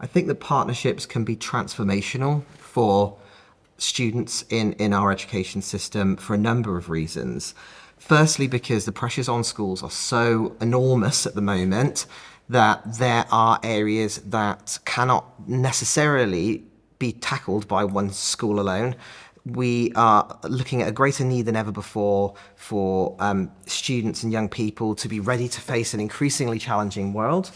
I think that partnerships can be transformational for students in our education system for a number of reasons. Firstly, because the pressures on schools are so enormous at the moment that there are areas that cannot necessarily be tackled by one school alone. We are looking at a greater need than ever before for students and young people to be ready to face an increasingly challenging world.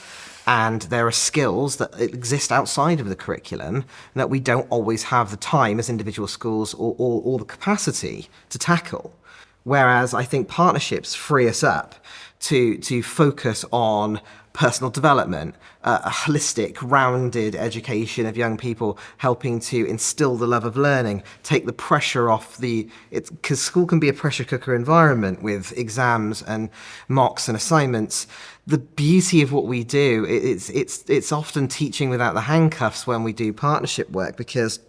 And there are skills that exist outside of the curriculum that we don't always have the time as individual schools or the capacity to tackle. Whereas I think partnerships free us up to focus on personal development, a holistic, rounded education of young people, helping to instill the love of learning, take the pressure off because school can be a pressure cooker environment with exams and mocks and assignments. The beauty of what we do, it's often teaching without the handcuffs when we do partnership work, because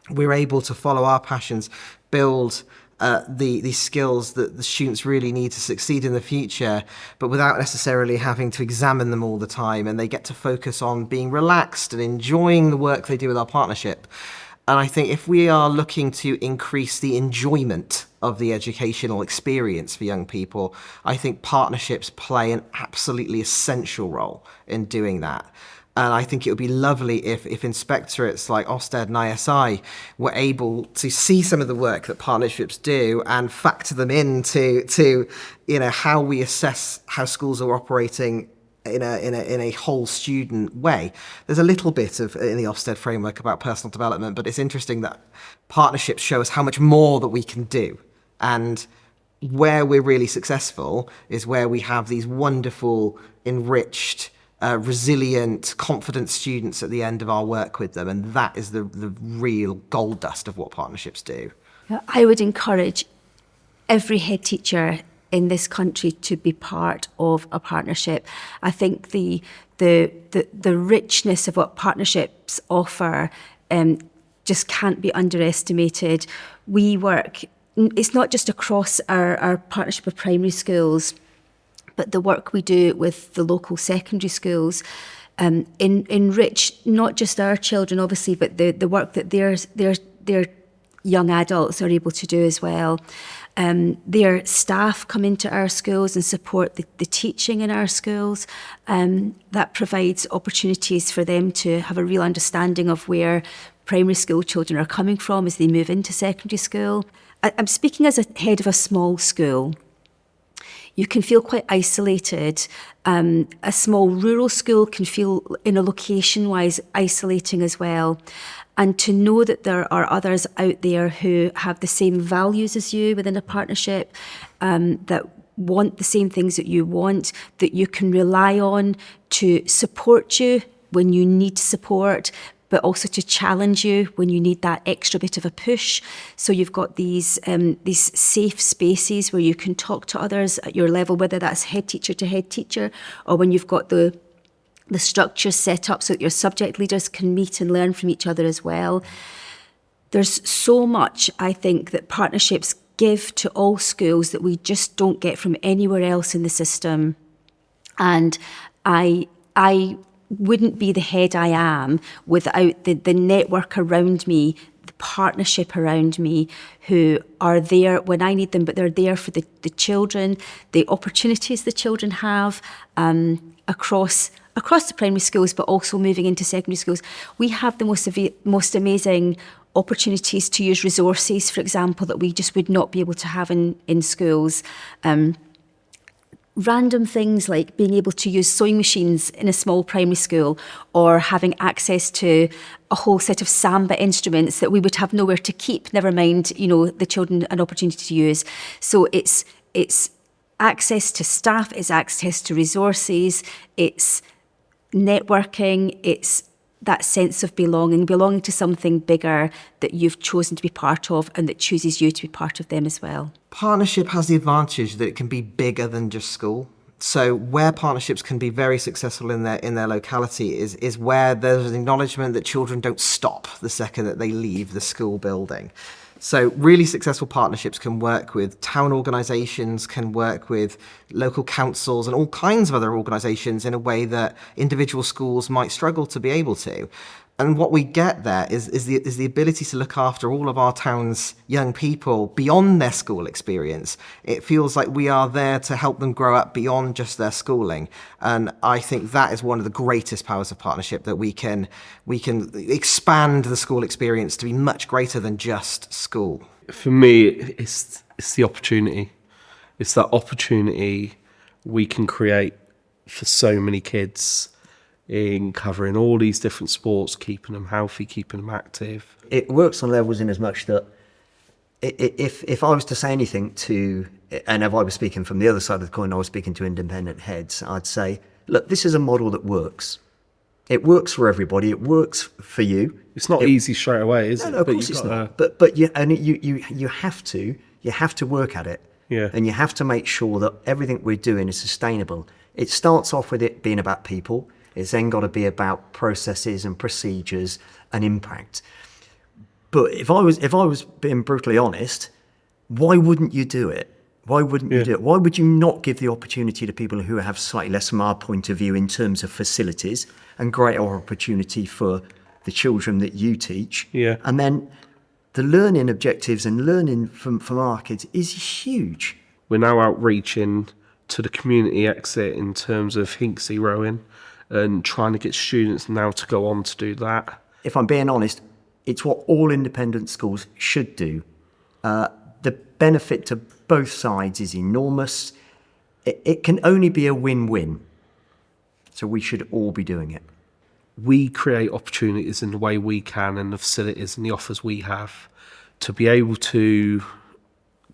we're able to follow our passions, build the skills that the students really need to succeed in the future, but without necessarily having to examine them all the time. And they get to focus on being relaxed and enjoying the work they do with our partnership. And I think if we are looking to increase the enjoyment of the educational experience for young people, I think partnerships play an absolutely essential role in doing that. And I think it would be lovely if inspectorates like Ofsted and ISI were able to see some of the work that partnerships do and factor them into how we assess how schools are operating in a whole student way. There's a little bit in the Ofsted framework about personal development, but it's interesting that partnerships show us how much more that we can do. And where we're really successful is where we have these wonderful, enriched, resilient, confident students at the end of our work with them. And that is the real gold dust of what partnerships do. I would encourage every head teacher in this country to be part of a partnership. I think the richness of what partnerships offer just can't be underestimated. We work, it's not just across our partnership with primary schools, but the work we do with the local secondary schools enrich not just our children, obviously, but the work that their young adults are able to do as well. Their staff come into our schools and support the teaching in our schools. That provides opportunities for them to have a real understanding of where primary school children are coming from as they move into secondary school. I'm speaking as a head of a small school. You can feel quite isolated. A small rural school can feel, in a location-wise, isolating as well. And to know that there are others out there who have the same values as you within a partnership, that want the same things that you want, that you can rely on to support you when you need support, but also to challenge you when you need that extra bit of a push. So you've got these safe spaces where you can talk to others at your level, whether that's head teacher to head teacher, or when you've got the structures set up so that your subject leaders can meet and learn from each other as well. There's so much, I think, that partnerships give to all schools that we just don't get from anywhere else in the system. And I wouldn't be the head I am without the network around me, the partnership around me, who are there when I need them, but they're there for the children, the opportunities the children have across the primary schools, but also moving into secondary schools. We have the most amazing opportunities to use resources, for example, that we just would not be able to have in schools. Random things like being able to use sewing machines in a small primary school, or having access to a whole set of samba instruments that we would have nowhere to keep, never mind, the children an opportunity to use. So it's access to staff, it's access to resources, it's networking, it's that sense of belonging to something bigger that you've chosen to be part of and that chooses you to be part of them as well. Partnership has the advantage that it can be bigger than just school. So where partnerships can be very successful in their locality is where there's an acknowledgement that children don't stop the second that they leave the school building. So really successful partnerships can work with town organisations, can work with local councils and all kinds of other organisations in a way that individual schools might struggle to be able to. And what we get there is the ability to look after all of our town's young people beyond their school experience. It feels like we are there to help them grow up beyond just their schooling. And I think that is one of the greatest powers of partnership, that we can expand the school experience to be much greater than just school. For me, it's the opportunity. It's that opportunity we can create for so many kids in covering all these different sports, keeping them healthy, keeping them active. It works on levels in as much that if I was to say anything to, and if I was speaking from the other side of the coin, I was speaking to independent heads, I'd say, look, this is a model that works. It works for everybody. It works for you. It's not easy straight away, is it? No, of course it's not. But you have to work at it. Yeah. And you have to make sure that everything we're doing is sustainable. It starts off with it being about people. It's then got to be about processes and procedures and impact. But if I was being brutally honest, why wouldn't you do it? Why wouldn't you do it? Why would you not give the opportunity to people who have slightly less from our point of view in terms of facilities and greater opportunity for the children that you teach? Yeah. And then the learning objectives and learning from our kids is huge. We're now outreaching to the community exit in terms of Hinksey rowing and trying to get students now to go on to do that. If I'm being honest, it's what all independent schools should do. The benefit to both sides is enormous. It can only be a win-win. So we should all be doing it. We create opportunities in the way we can and the facilities and the offers we have to be able to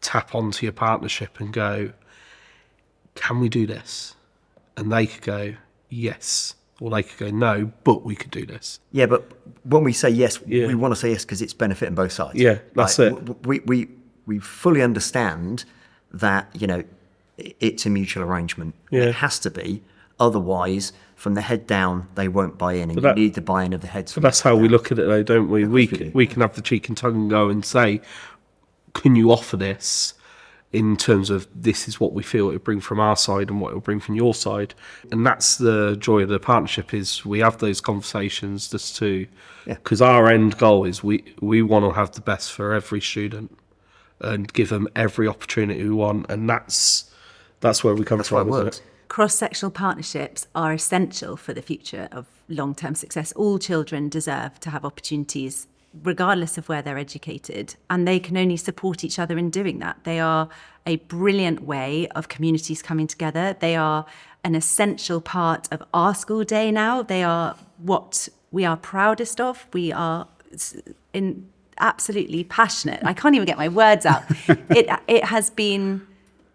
tap onto your partnership and go, can we do this? And they could go, yes. Or they could go, no, but we could do this. Yeah, but when we say yes, we want to say yes because it's benefiting both sides. Yeah, that's it. We fully understand that, it's a mutual arrangement. Yeah. It has to be. Otherwise, from the head down, they won't buy in. And you need the buy-in of the heads. But that's how we look at it, though, don't we? We can have the cheek and tongue and go and say, can you offer this in terms of this is what we feel it would bring from our side and what it will bring from your side? And that's the joy of the partnership, is we have those conversations just to, because our end goal is we want to have the best for every student and give them every opportunity we want. And that's where we come from. That's why it works. Cross-sectional partnerships are essential for the future of long-term success. All children deserve to have opportunities regardless of where they're educated, and they can only support each other in doing that. They are a brilliant way of communities coming together. They are an essential part of our school day now. They are what we are proudest of. We are absolutely passionate. I can't even get my words out. It has been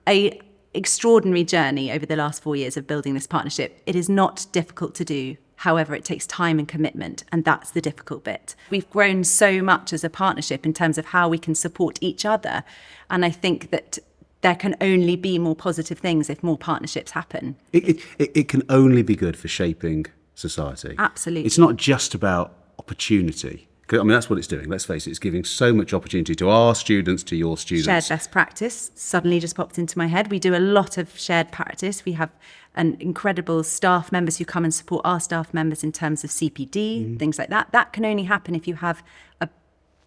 a extraordinary journey over the last 4 years of building this partnership. It is not difficult to do. However, it takes time and commitment, and that's the difficult bit. We've grown so much as a partnership in terms of how we can support each other. And I think that there can only be more positive things if more partnerships happen. It can only be good for shaping society. Absolutely. It's not just about opportunity. I mean, that's what it's doing. Let's face it, it's giving so much opportunity to our students, to your students. Shared best practice suddenly just popped into my head. We do a lot of shared practice. We have an incredible staff members who come and support our staff members in terms of CPD, things like that. That can only happen if you have a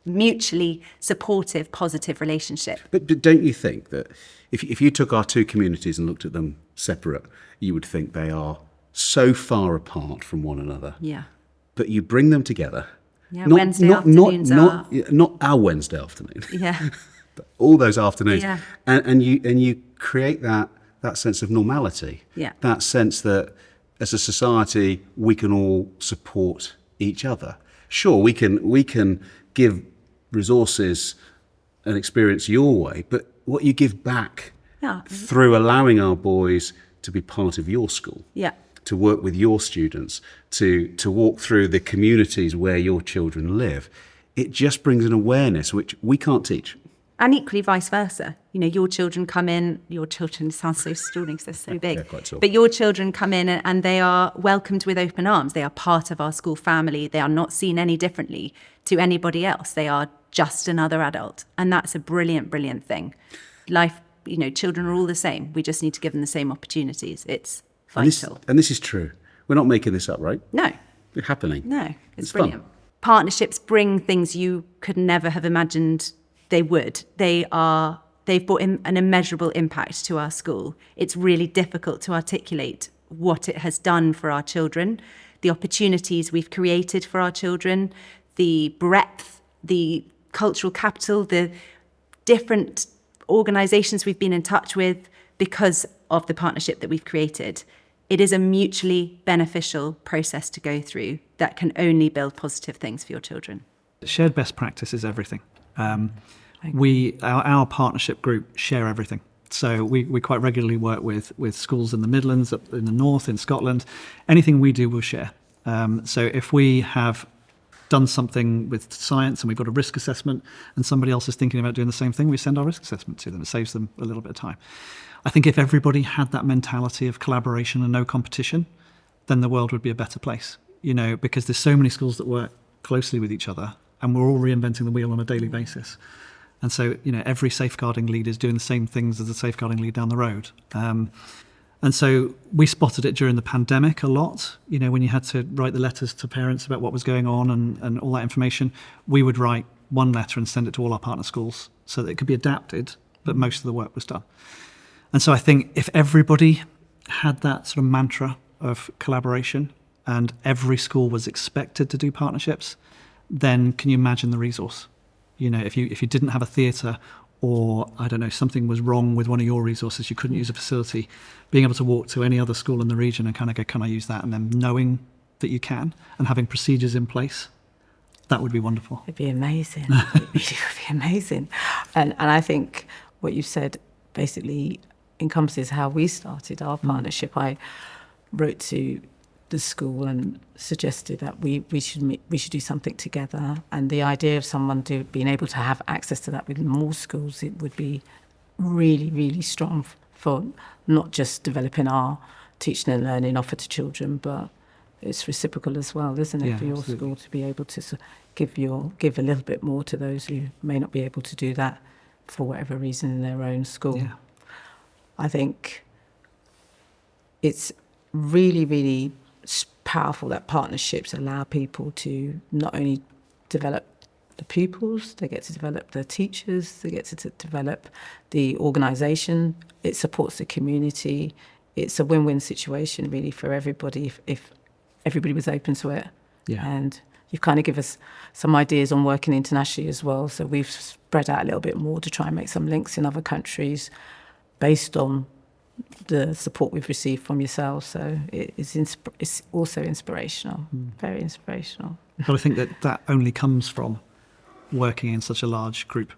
mutually supportive, positive relationship. But don't you think that if you took our two communities and looked at them separate, you would think they are so far apart from one another? Yeah. But you bring them together. Yeah, Wednesday afternoons are... Not our Wednesday afternoon. Yeah. But all those afternoons. Yeah. And you create that sense of normality. Yeah. That sense that as a society we can all support each other. Sure, we can give resources and experience your way, but what you give back through allowing our boys to be part of your school. Yeah. To work with your students, to walk through the communities where your children live. It just brings an awareness which we can't teach. And equally vice versa. Your children come in, your children sounds so stunning, so big. Yeah, quite so. But your children come in and they are welcomed with open arms. They are part of our school family. They are not seen any differently to anybody else. They are just another adult. And that's a brilliant, brilliant thing. Life, children are all the same. We just need to give them the same opportunities. It's vital. And this is true. We're not making this up, right? No, It's happening. no, it's fun. brilliant. Partnerships bring things you could never have imagined they would. They've brought in an immeasurable impact to our school. It's really difficult to articulate what it has done for our children, the opportunities we've created for our children, the breadth, the cultural capital, the different organisations we've been in touch with because of the partnership that we've created. It is a mutually beneficial process to go through that can only build positive things for your children. Shared best practice is everything. Our partnership group share everything. So we quite regularly work with schools in the Midlands, up in the north, in Scotland. Anything we do, we'll share. So if we have done something with science and we've got a risk assessment and somebody else is thinking about doing the same thing, we send our risk assessment to them. It saves them a little bit of time. I think if everybody had that mentality of collaboration and no competition, then the world would be a better place, because there's so many schools that work closely with each other and we're all reinventing the wheel on a daily basis. And so, every safeguarding lead is doing the same things as a safeguarding lead down the road. And so we spotted it during the pandemic a lot, when you had to write the letters to parents about what was going on and all that information. We would write one letter and send it to all our partner schools so that it could be adapted, but most of the work was done. And so I think if everybody had that sort of mantra of collaboration and every school was expected to do partnerships, then can you imagine the resource? If you didn't have a theatre or, I don't know, something was wrong with one of your resources, you couldn't use a facility, being able to walk to any other school in the region and kind of go, can I use that? And then knowing that you can and having procedures in place, that would be wonderful. It'd be amazing. It would be amazing. And I think what you said basically encompasses how we started our partnership. I wrote to the school and suggested that we should do something together, and the idea of someone being able to have access to that with more schools, it would be really, really strong for not just developing our teaching and learning offer to children, but it's reciprocal as well, isn't it, for your school to be able to give a little bit more to those who may not be able to do that for whatever reason in their own school. Yeah. I think it's really, really powerful that partnerships allow people to not only develop the pupils, they get to develop the teachers, they get to develop the organisation, it supports the community. It's a win-win situation really for everybody if everybody was open to it. Yeah. And you've kind of given us some ideas on working internationally as well, so we've spread out a little bit more to try and make some links in other countries based on the support we've received from yourselves. So it's also inspirational, very inspirational. But I think that only comes from working in such a large group.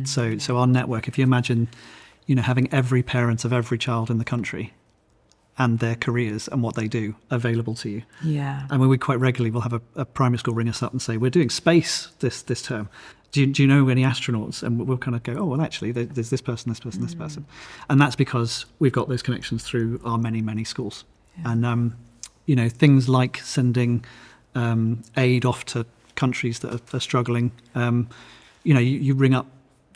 So our network, if you imagine, having every parent of every child in the country and their careers and what they do available to you. Yeah. And we quite regularly will have a primary school ring us up and say, we're doing space this term. Do you know any astronauts? And we'll kind of go, oh, well, actually, there's this person, this person, this person. And that's because we've got those connections through our many, many schools. Yeah. And, things like sending aid off to countries that are struggling. You ring up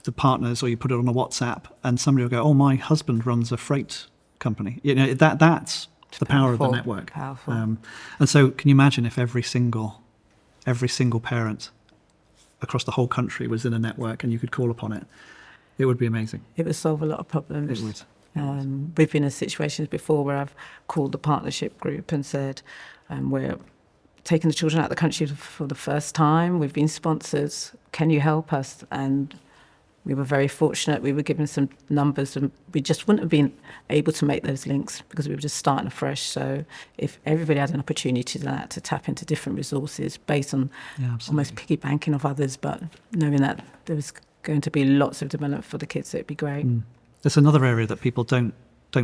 the partners or you put it on a WhatsApp and somebody will go, oh, my husband runs a freight company. That's the power of the network. Powerful. And so can you imagine if every single parent across the whole country was in a network and you could call upon it? It would be amazing. It would solve a lot of problems. It would. We've been in situations before where I've called the partnership group and said, we're taking the children out of the country for the first time. We've been sponsors. Can you help us? And we were very fortunate. We were given some numbers and we just wouldn't have been able to make those links because we were just starting afresh. So if everybody had an opportunity to tap into different resources based on almost piggy banking of others, but knowing that there was going to be lots of development for the kids, it'd be great. There's another area that people don't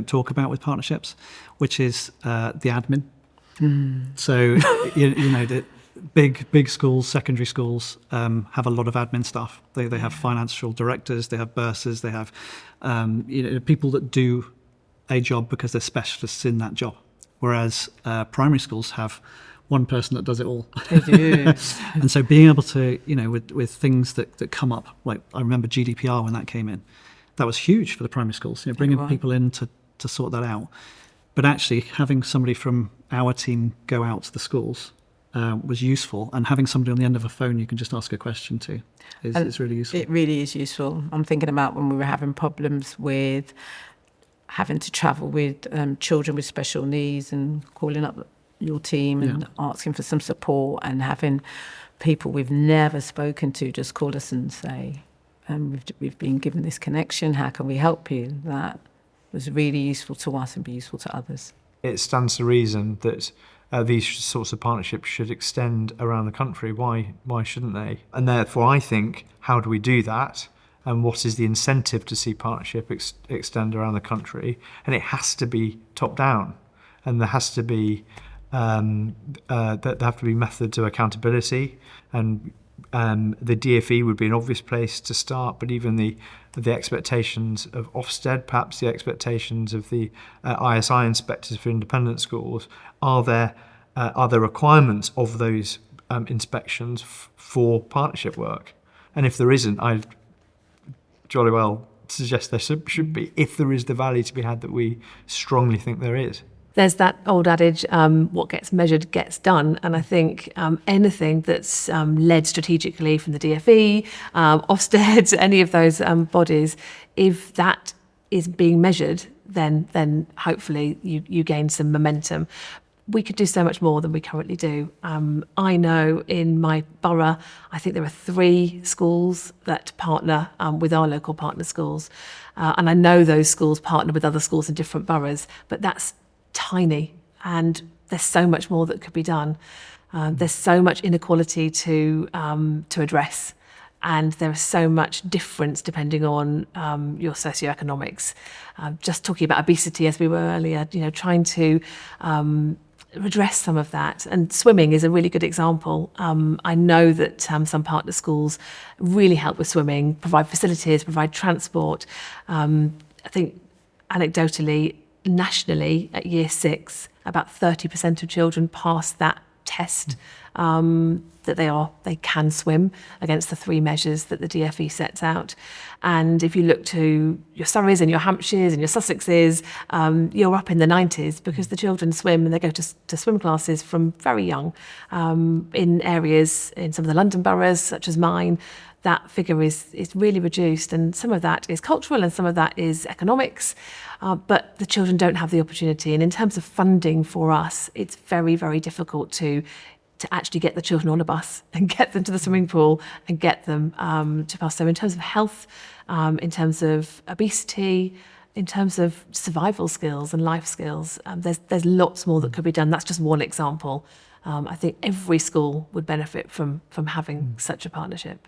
talk about with partnerships, which is the admin. So, the big schools, secondary schools have a lot of admin staff. They have financial directors, they have bursars, they have people that do a job because they're specialists in that job. Whereas primary schools have one person that does it all. They do. And so being able to, with things that come up, like I remember GDPR when that came in, that was huge for the primary schools, bringing people in to sort that out. But actually having somebody from our team go out to the schools was useful, and having somebody on the end of a phone you can just ask a question to is really useful. It really is useful. I'm thinking about when we were having problems with having to travel with children with special needs and calling up your team and asking for some support, and having people we've never spoken to just call us and say, we've been given this connection, how can we help you? That was really useful to us and be useful to others. It stands to reason that these sorts of partnerships should extend around the country. Why shouldn't they? And therefore I think, how do we do that? And what is the incentive to see partnership extend around the country? And it has to be top down, and there has to be there have to be methods of accountability, and the DFE would be an obvious place to start. But even the expectations of Ofsted, perhaps the expectations of the ISI inspectors for independent schools, are there requirements of those inspections for partnership work? And if there isn't, I'd jolly well suggest there should be, if there is the value to be had that we strongly think there is. There's that old adage, what gets measured gets done. And I think anything that's led strategically from the DFE, Ofsted, any of those bodies, if that is being measured, then hopefully you gain some momentum. We could do so much more than we currently do. I know in my borough, I think there are 3 schools that partner with our local partner schools. And I know those schools partner with other schools in different boroughs, but that's tiny, and there's so much more that could be done. There's so much inequality to address, and there is so much difference depending on your socioeconomics. Just talking about obesity, as we were earlier, trying to redress some of that. And swimming is a really good example. I know that some partner schools really help with swimming, provide facilities, provide transport. I think anecdotally, nationally at year 6, about 30% of children pass that test that they can swim against the 3 measures that the DFE sets out. And if you look to your Surreys and your Hampshires and your Sussexes, you're up in the 90s, because the children swim and they go to swim classes from very young. In areas, in some of the London boroughs, such as mine, that figure is really reduced, and some of that is cultural and some of that is economics, but the children don't have the opportunity. And in terms of funding for us, it's very, very difficult to actually get the children on a bus and get them to the swimming pool and get them to pass. So in terms of health, in terms of obesity, in terms of survival skills and life skills, there's lots more that could be done. That's just one example. I think every school would benefit from having such a partnership.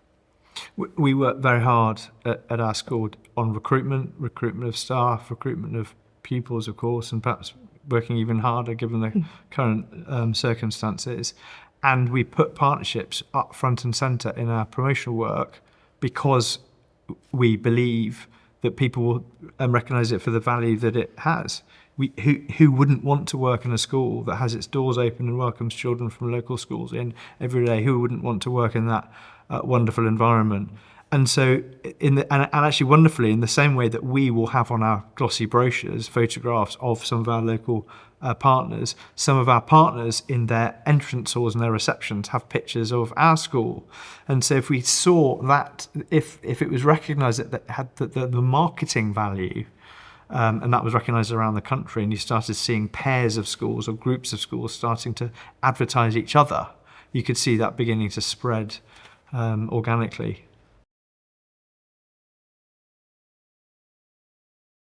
We work very hard at our school on recruitment of staff, recruitment of pupils, of course, and perhaps working even harder given the current circumstances. And we put partnerships up front and centre in our promotional work because we believe that people will recognise it for the value that it has. Who wouldn't want to work in a school that has its doors open and welcomes children from local schools in every day? Who wouldn't want to work in that wonderful environment? And so, and actually wonderfully, in the same way that we will have on our glossy brochures photographs of some of our local partners, some of our partners in their entrance halls and their receptions have pictures of our school. And so if we saw that, if it was recognised that it had the marketing value, and that was recognised around the country, and you started seeing pairs of schools or groups of schools starting to advertise each other, you could see that beginning to spread organically.